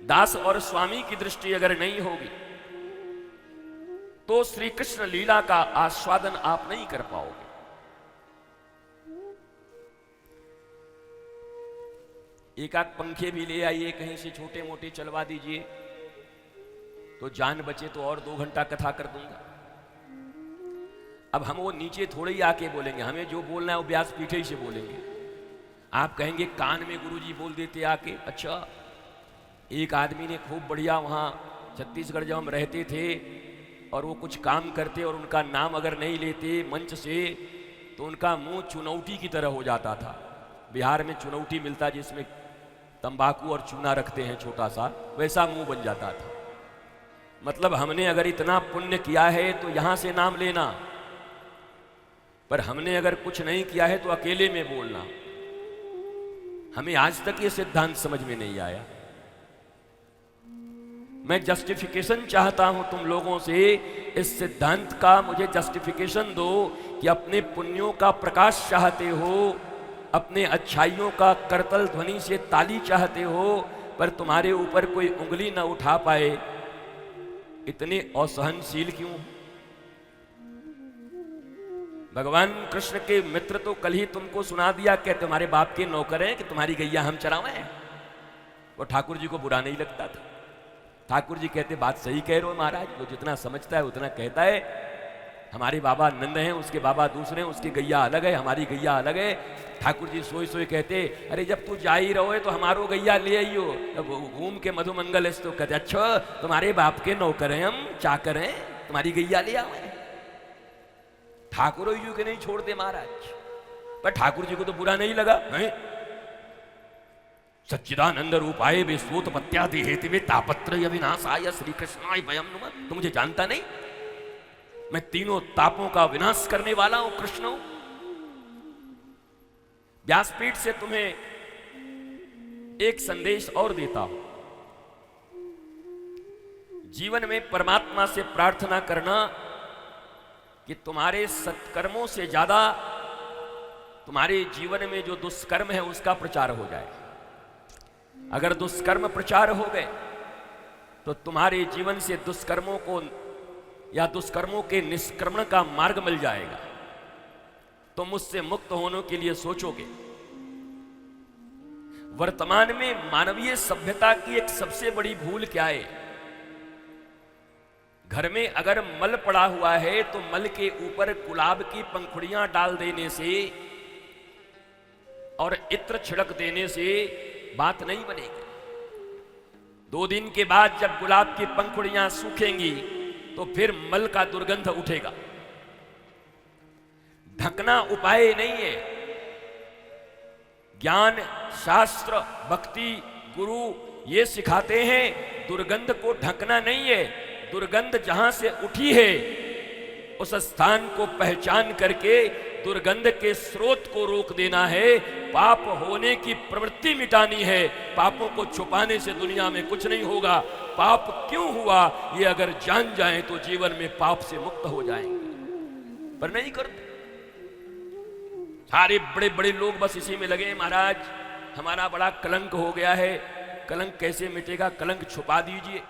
दास और स्वामी की दृष्टि अगर नहीं होगी तो श्री कृष्ण लीला का आस्वादन आप नहीं कर पाओगे। एक आध पंखे भी ले आइए कहीं से, छोटे मोटे चलवा दीजिए, तो जान बचे तो और 2 घंटा कथा कर दूंगा। अब हम वो नीचे थोड़े ही आके बोलेंगे, हमें जो बोलना है वो व्यास पीठे ही से बोलेंगे। आप कहेंगे कान में गुरुजी बोल देते आके। अच्छा, एक आदमी ने खूब बढ़िया, वहाँ छत्तीसगढ़ जब हम रहते थे और वो कुछ काम करते और उनका नाम अगर नहीं लेते मंच से तो उनका मुंह चुनौटी की तरह हो जाता था। बिहार में चुनौटी मिलता जिसमें तंबाकू और चूना रखते हैं छोटा सा, वैसा मुंह बन जाता था। मतलब हमने अगर इतना पुण्य किया है तो यहां से नाम लेना, पर हमने अगर कुछ नहीं किया है तो अकेले में बोलना। हमें आज तक ये सिद्धांत समझ में नहीं आया। मैं जस्टिफिकेशन चाहता हूं तुम लोगों से, इस सिद्धांत का मुझे जस्टिफिकेशन दो कि अपने पुण्यों का प्रकाश चाहते हो, अपने अच्छाइयों का करतल ध्वनि से ताली चाहते हो, पर तुम्हारे ऊपर कोई उंगली न उठा पाए, इतने असहनशील क्यों? भगवान कृष्ण के मित्र तो कल ही तुमको सुना दिया कि तुम्हारे बाप के नौकर हैं कि तुम्हारी गैया हम चरावें। वो ठाकुर जी को बुरा नहीं लगता था। ठाकुर जी कहते बात सही कह रहे हो महाराज, वो जितना समझता है उतना कहता है। हमारे बाबा नंद हैं, उसके बाबा दूसरे हैं, उसकी गैया अलग है, हमारी गैया अलग है। ठाकुर जी सोई सोई कहते, अरे जब तू जा ही रहो तो हमारो गैया ले आइयो। घूम के मधुमंगल तो कहते, अच्छा तुम्हारे बाप के नौकर हैं, हम चाकर हैं, तुम्हारी गैया ले आओ। ठाकुर जी के नहीं छोड़ते महाराज, पर ठाकुर जी को तो बुरा नहीं लगा। सच्चिदानंद रूपाय विश्वोत्पत्त्यादि हेतवे तापत्रय विनाशाय श्री कृष्णाय वयं नमः। तुम मुझे जानता नहीं, मैं तीनों तापों का विनाश करने वाला हूं, कृष्ण हूं। व्यासपीठ से तुम्हें एक संदेश और देता हूं। जीवन में परमात्मा से प्रार्थना करना कि तुम्हारे सत्कर्मों से ज्यादा तुम्हारे जीवन में जो दुष्कर्म है उसका प्रचार हो जाए। अगर दुष्कर्म प्रचार हो गए तो तुम्हारे जीवन से दुष्कर्मों को या दुष्कर्मों के निष्क्रमण का मार्ग मिल जाएगा। तुम मुझसे मुक्त होने के लिए सोचोगे। वर्तमान में मानवीय सभ्यता की एक सबसे बड़ी भूल क्या है? घर में अगर मल पड़ा हुआ है तो मल के ऊपर गुलाब की पंखुड़ियां डाल देने से और इत्र छिड़क देने से बात नहीं बनेगी। 2 दिन के बाद जब गुलाब की पंखुड़ियां सूखेंगी तो फिर मल का दुर्गंध उठेगा। ढकना उपाय नहीं है। ज्ञान, शास्त्र, भक्ति, गुरु ये सिखाते हैं दुर्गंध को ढकना नहीं है। दुर्गंध जहां से उठी है उस स्थान को पहचान करके दुर्गंध के स्रोत को रोक देना है। पाप होने की प्रवृत्ति मिटानी है। पापों को छुपाने से दुनिया में कुछ नहीं होगा। पाप क्यों हुआ ये अगर जान जाएं तो जीवन में पाप से मुक्त हो जाएंगे, पर नहीं करते। सारे बड़े बड़े लोग बस इसी में लगे, महाराज हमारा बड़ा कलंक हो गया है। कलंक कैसे मिटेगा? कलंक छुपा दीजिए।